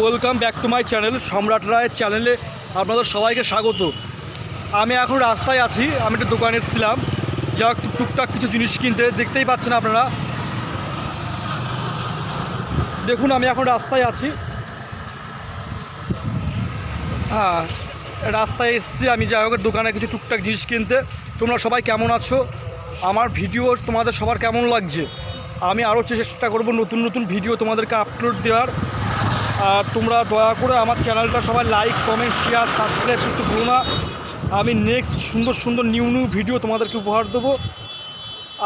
Welcome back to my channel সম্রাট রায়ের চ্যানেলে আপনাদের সবাইকে স্বাগত। আমি এখন রাস্তায় আছি, আমি একটা দোকানে এসেছিলাম যা টুকটাক কিছু জিনিস কিনতে। দেখতেই পাচ্ছেন আপনারা, দেখুন আমি এখন রাস্তায় আছি। হ্যাঁ, রাস্তায় এসেছি আমি যাই হোক দোকানে কিছু টুকটাক জিনিস কিনতে। তোমরা সবাই কেমন আছো? আমার ভিডিও তোমাদের সবার কেমন লাগছে? আমি আরও চেষ্টা করব নতুন নতুন ভিডিও তোমাদেরকে আপলোড দেওয়ার। আর তোমরা দয়া করে আমার চ্যানেলটা সবাই লাইক, কমেন্ট, শেয়ার, সাবস্ক্রাইব করতে ভুলো না। আমি নেক্সট সুন্দর সুন্দর নিউ ভিডিও তোমাদেরকে উপহার দেবো।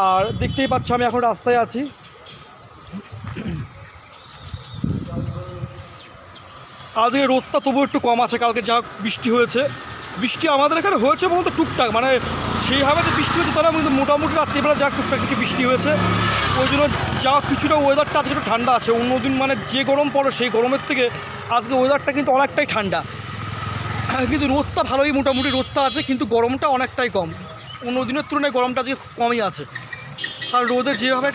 আর দেখতেই পাচ্ছ আমি এখন রাস্তায় আছি। আজকে রোদটা তবু একটু কম আছে, কালকে যা বৃষ্টি হয়েছে। বৃষ্টি আমাদের এখানে হয়েছে বলতে টুকটাক, মানে সেইভাবে যে বৃষ্টি হয়েছে তারা কিন্তু মোটামুটি রাত্রিবেলা যা টুকটাক কিছু বৃষ্টি হয়েছে, ওই জন্য যা কিছুটা ওয়েদারটা আজকে একটু ঠান্ডা আছে। অন্যদিন মানে যে গরম পড়ে সেই গরমের থেকে আজকে ওয়েদারটা কিন্তু অনেকটাই ঠান্ডা। কিন্তু রোদটা ভালোই, মোটামুটি রোদটা আছে, কিন্তু গরমটা অনেকটাই কম। অন্য দিনের তুলনায় গরমটা আজকে কমই আছে। আর রোদে যেভাবে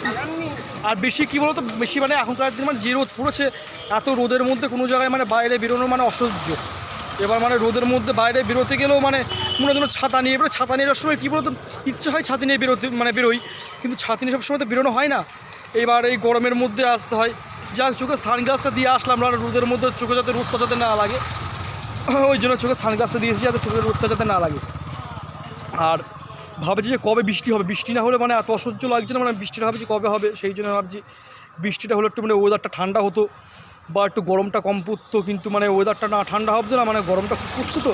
আর বেশি কী বলতো, বেশি মানে এখনকার দিন মানে যে রোদ পড়েছে, এত রোদের মধ্যে কোনো জায়গায় মানে বাইরে বেরোনো মানে অসহ্য। এবার মানে রোদের মধ্যে বাইরে বেরোতে গেলেও মানে মনে হয় ছাতা নিয়ে বেরো, ছাতা নিয়ে যাওয়ার সময় কী বলতো ইচ্ছে হয় ছাতি নিয়ে বেরোই, কিন্তু ছাতি নিয়ে সবসময় তো বেরোনো হয় না। এবার এই গরমের মধ্যে আসতে হয়। যাক, চোখে সানগ্লাসটা দিয়ে আসলাম না, রোদের মধ্যে চোখে যাতে রোদটা যাতে না লাগে, ওই জন্য চোখে সানগ্লাসটা দিয়েছি যাতে চোখের রোদটা যাতে না লাগে। আর ভাবছি যে কবে বৃষ্টি হবে, বৃষ্টি না হলে মানে এত অসহ্য লাগছে না, মানে বৃষ্টিটা ভাবছি কবে হবে। সেই জন্য ভাবছি বৃষ্টিটা হলে একটু মানে ওয়েদারটা ঠান্ডা হতো বা একটু গরমটা কম পড়তো, কিন্তু মানে ওয়েদারটা না ঠান্ডা হবে না, মানে গরমটা খুব পড়ছে। তো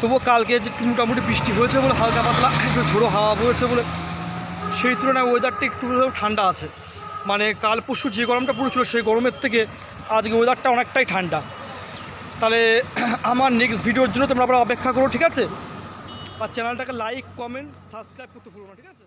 তবুও কালকে যে মোটামুটি বৃষ্টি হয়েছে বলে, হালকা পাতলা একটু ঝোড়ো হাওয়া বয়েছে বলে, সেই তুলনায় ওয়েদারটা একটু ঠান্ডা আছে। মানে কাল পরশু যে গরমটা পড়েছিল সেই গরমের থেকে আজকে ওয়েদারটা অনেকটাই ঠান্ডা। তাহলে আমার নেক্সট ভিডিওর জন্য তোমরা আবার অপেক্ষা করো, ঠিক আছে? আর চ্যানেলটাকে লাইক, কমেন্ট, সাবস্ক্রাইব করতে ভুলো না, ঠিক আছে?